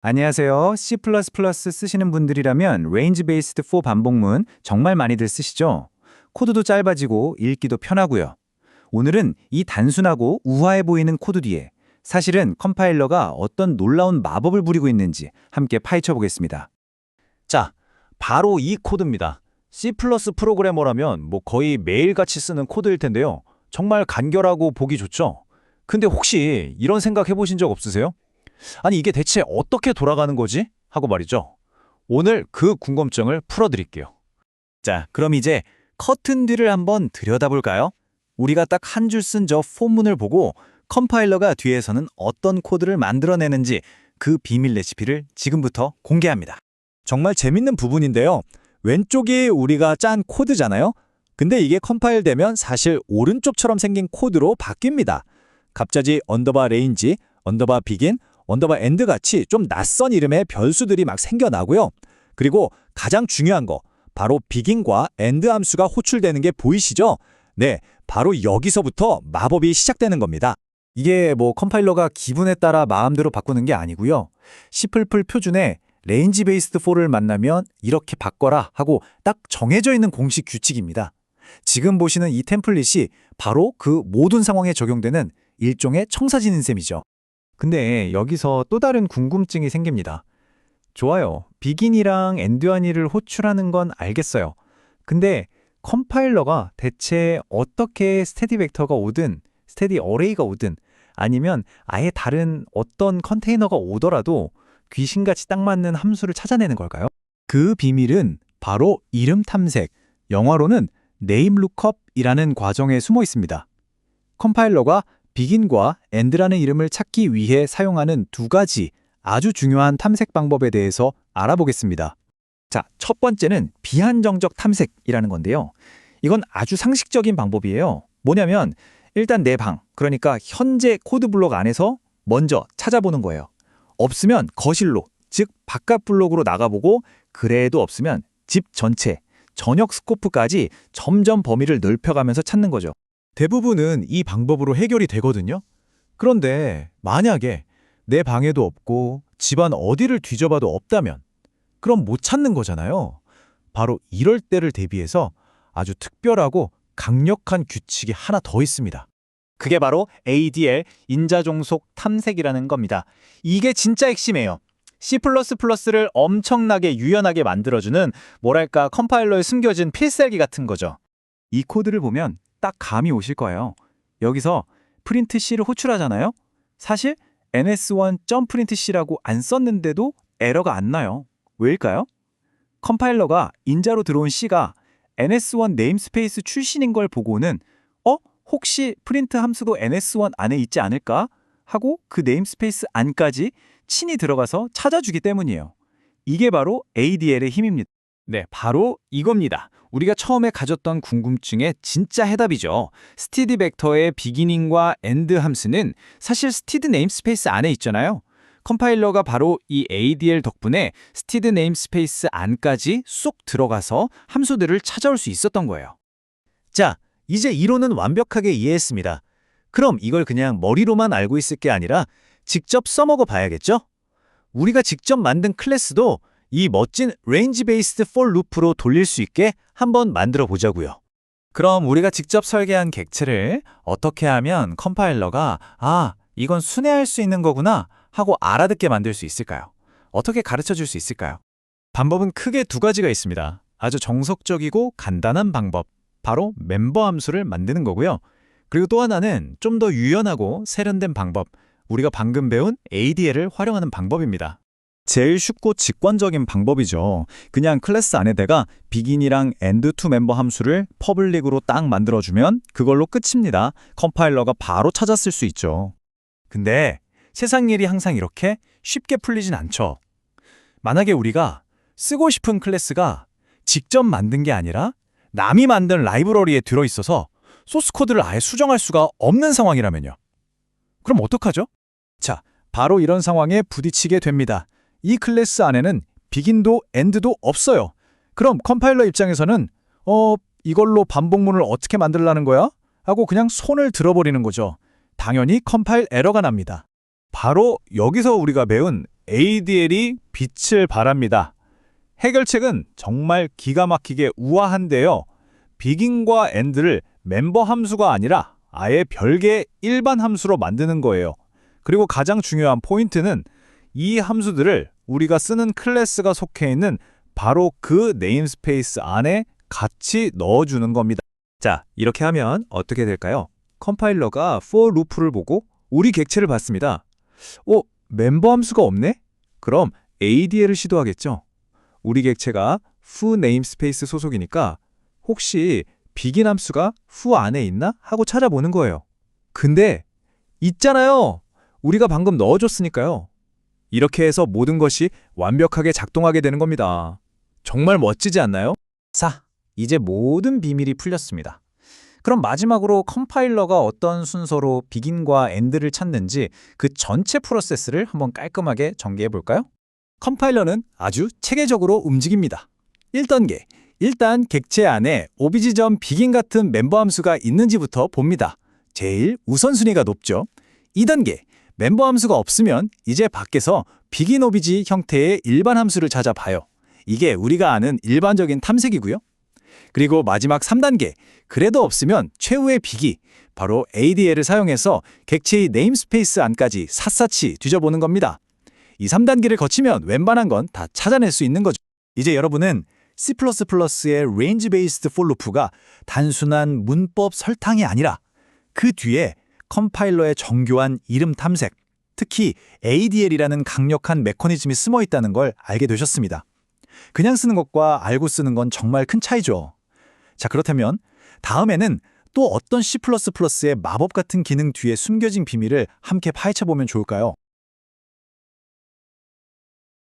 안녕하세요. C++ 쓰시는 분들이라면 range based for 반복문 정말 많이들 쓰시죠? 코드도 짧아지고 읽기도 편하고요. 오늘은 이 단순하고 우아해 보이는 코드 뒤에 사실은 컴파일러가 어떤 놀라운 마법을 부리고 있는지 함께 파헤쳐 보겠습니다. 자, 바로 이 코드입니다. C++ 프로그래머라면 거의 매일같이 쓰는 코드일 텐데요. 정말 간결하고 보기 좋죠? 근데 혹시 이런 생각 해보신 적 없으세요? 아니 이게 대체 어떻게 돌아가는 거지? 하고 말이죠. 오늘 그 궁금증을 풀어드릴게요. 자, 그럼 이제 커튼 뒤를 한번 들여다볼까요? 우리가 딱 한 줄 쓴 저 폼문을 보고 컴파일러가 뒤에서는 어떤 코드를 만들어내는지 그 비밀 레시피를 지금부터 공개합니다. 정말 재밌는 부분인데요. 왼쪽이 우리가 짠 코드잖아요. 근데 이게 컴파일되면 사실 오른쪽처럼 생긴 코드로 바뀝니다. 갑자기 언더바 레인지, 언더바 비긴, 언더바 엔드 같이 좀 낯선 이름의 별수들이 막 생겨나고요. 그리고 가장 중요한 거, 바로 비긴과 엔드 함수가 호출되는 게 보이시죠? 네, 바로 여기서부터 마법이 시작되는 겁니다. 이게 컴파일러가 기분에 따라 마음대로 바꾸는 게 아니고요. C++ 표준에 레인지 베이스드 4를 만나면 이렇게 바꿔라 하고 딱 정해져 있는 공식 규칙입니다. 지금 보시는 이 템플릿이 바로 그 모든 상황에 적용되는 일종의 청사진인 셈이죠. 근데 여기서 또 다른 궁금증이 생깁니다. 좋아요. 비긴이랑 엔드아니를 호출하는 건 알겠어요. 근데 컴파일러가 대체 어떻게 스테디 벡터가 오든 스테디 어레이가 오든 아니면 아예 다른 어떤 컨테이너가 오더라도 귀신같이 딱 맞는 함수를 찾아내는 걸까요? 그 비밀은 바로 이름 탐색, 영어로는 네임 룩업이라는 과정에 숨어 있습니다. 컴파일러가 비긴과 엔드라는 이름을 찾기 위해 사용하는 두 가지 아주 중요한 탐색 방법에 대해서 알아보겠습니다. 자, 첫 번째는 비한정적 탐색이라는 건데요. 이건 아주 상식적인 방법이에요. 뭐냐면 일단 내 방, 그러니까 현재 코드 블록 안에서 먼저 찾아보는 거예요. 없으면 거실로, 즉 바깥 블록으로 나가보고 그래도 없으면 집 전체, 전역 스코프까지 점점 범위를 넓혀가면서 찾는 거죠. 대부분은 이 방법으로 해결이 되거든요. 그런데 만약에 내 방에도 없고 집안 어디를 뒤져봐도 없다면 그럼 못 찾는 거잖아요. 바로 이럴 때를 대비해서 아주 특별하고 강력한 규칙이 하나 더 있습니다. 그게 바로 ADL, 인자종속 탐색이라는 겁니다. 이게 진짜 핵심이에요. C++를 엄청나게 유연하게 만들어주는 뭐랄까 컴파일러에 숨겨진 필살기 같은 거죠. 이 코드를 보면 딱 감이 오실 거예요. 여기서 프린트 C를 호출하잖아요. 사실 ns1.printC라고 안 썼는데도 에러가 안 나요. 왜일까요? 컴파일러가 인자로 들어온 C가 ns1 네임스페이스 출신인 걸 보고는 혹시 프린트 함수도 ns1 안에 있지 않을까? 하고 그 네임스페이스 안까지 친히 들어가서 찾아주기 때문이에요. 이게 바로 ADL의 힘입니다. 네, 바로 이겁니다. 우리가 처음에 가졌던 궁금증의 진짜 해답이죠. 스티드 벡터의 비기닝과 엔드 함수는 사실 스티드 네임스페이스 안에 있잖아요. 컴파일러가 바로 이 ADL 덕분에 스티드 네임스페이스 안까지 쏙 들어가서 함수들을 찾아올 수 있었던 거예요. 자, 이제 이론은 완벽하게 이해했습니다. 그럼 이걸 그냥 머리로만 알고 있을 게 아니라 직접 써먹어 봐야겠죠? 우리가 직접 만든 클래스도 이 멋진 range based for loop로 돌릴 수 있게 한번 만들어 보자고요. 그럼 우리가 직접 설계한 객체를 어떻게 하면 컴파일러가 이건 순회할 수 있는 거구나 하고 알아듣게 만들 수 있을까요? 어떻게 가르쳐 줄 수 있을까요? 방법은 크게 두 가지가 있습니다. 아주 정석적이고 간단한 방법, 바로 멤버 함수를 만드는 거고요. 그리고 또 하나는 좀 더 유연하고 세련된 방법, 우리가 방금 배운 ADL을 활용하는 방법입니다. 제일 쉽고 직관적인 방법이죠. 그냥 클래스 안에다가 비긴이랑 엔드2 멤버 함수를 퍼블릭으로 딱 만들어주면 그걸로 끝입니다. 컴파일러가 바로 찾았을 수 있죠. 근데 세상 일이 항상 이렇게 쉽게 풀리진 않죠. 만약에 우리가 쓰고 싶은 클래스가 직접 만든 게 아니라 남이 만든 라이브러리에 들어있어서 소스 코드를 아예 수정할 수가 없는 상황이라면요. 그럼 어떡하죠? 자, 바로 이런 상황에 부딪히게 됩니다. 이 클래스 안에는 비긴도 엔드도 없어요. 그럼 컴파일러 입장에서는 이걸로 반복문을 어떻게 만들라는 거야? 하고 그냥 손을 들어버리는 거죠. 당연히 컴파일 에러가 납니다. 바로 여기서 우리가 배운 ADL이 빛을 발합니다. 해결책은 정말 기가 막히게 우아한데요. 비긴과 엔드를 멤버 함수가 아니라 아예 별개의 일반 함수로 만드는 거예요. 그리고 가장 중요한 포인트는 이 함수들을 우리가 쓰는 클래스가 속해 있는 바로 그 네임스페이스 안에 같이 넣어주는 겁니다. 자, 이렇게 하면 어떻게 될까요? 컴파일러가 for 루프를 보고 우리 객체를 봤습니다. 멤버 함수가 없네? 그럼 ADL을 시도하겠죠. 우리 객체가 foo 네임스페이스 소속이니까 혹시 begin 함수가 foo 안에 있나? 하고 찾아보는 거예요. 근데 있잖아요. 우리가 방금 넣어줬으니까요. 이렇게 해서 모든 것이 완벽하게 작동하게 되는 겁니다. 정말 멋지지 않나요? 자, 이제 모든 비밀이 풀렸습니다. 그럼 마지막으로 컴파일러가 어떤 순서로 비긴과 엔드를 찾는지 그 전체 프로세스를 한번 깔끔하게 정리해 볼까요? 컴파일러는 아주 체계적으로 움직입니다. 1단계, 일단 객체 안에 obj.begin 같은 멤버 함수가 있는지부터 봅니다. 제일 우선순위가 높죠. 2단계, 멤버 함수가 없으면 이제 밖에서 begin obj 형태의 일반 함수를 찾아봐요. 이게 우리가 아는 일반적인 탐색이고요. 그리고 마지막 3단계, 그래도 없으면 최후의 비기, 바로 ADL을 사용해서 객체의 네임스페이스 안까지 샅샅이 뒤져보는 겁니다. 이 3단계를 거치면 웬만한 건 다 찾아낼 수 있는 거죠. 이제 여러분은 C++의 range based for loop가 단순한 문법 설탕이 아니라 그 뒤에 컴파일러의 정교한 이름 탐색, 특히 ADL이라는 강력한 메커니즘이 숨어 있다는 걸 알게 되셨습니다. 그냥 쓰는 것과 알고 쓰는 건 정말 큰 차이죠. 자, 그렇다면 다음에는 또 어떤 C++의 마법 같은 기능 뒤에 숨겨진 비밀을 함께 파헤쳐보면 좋을까요?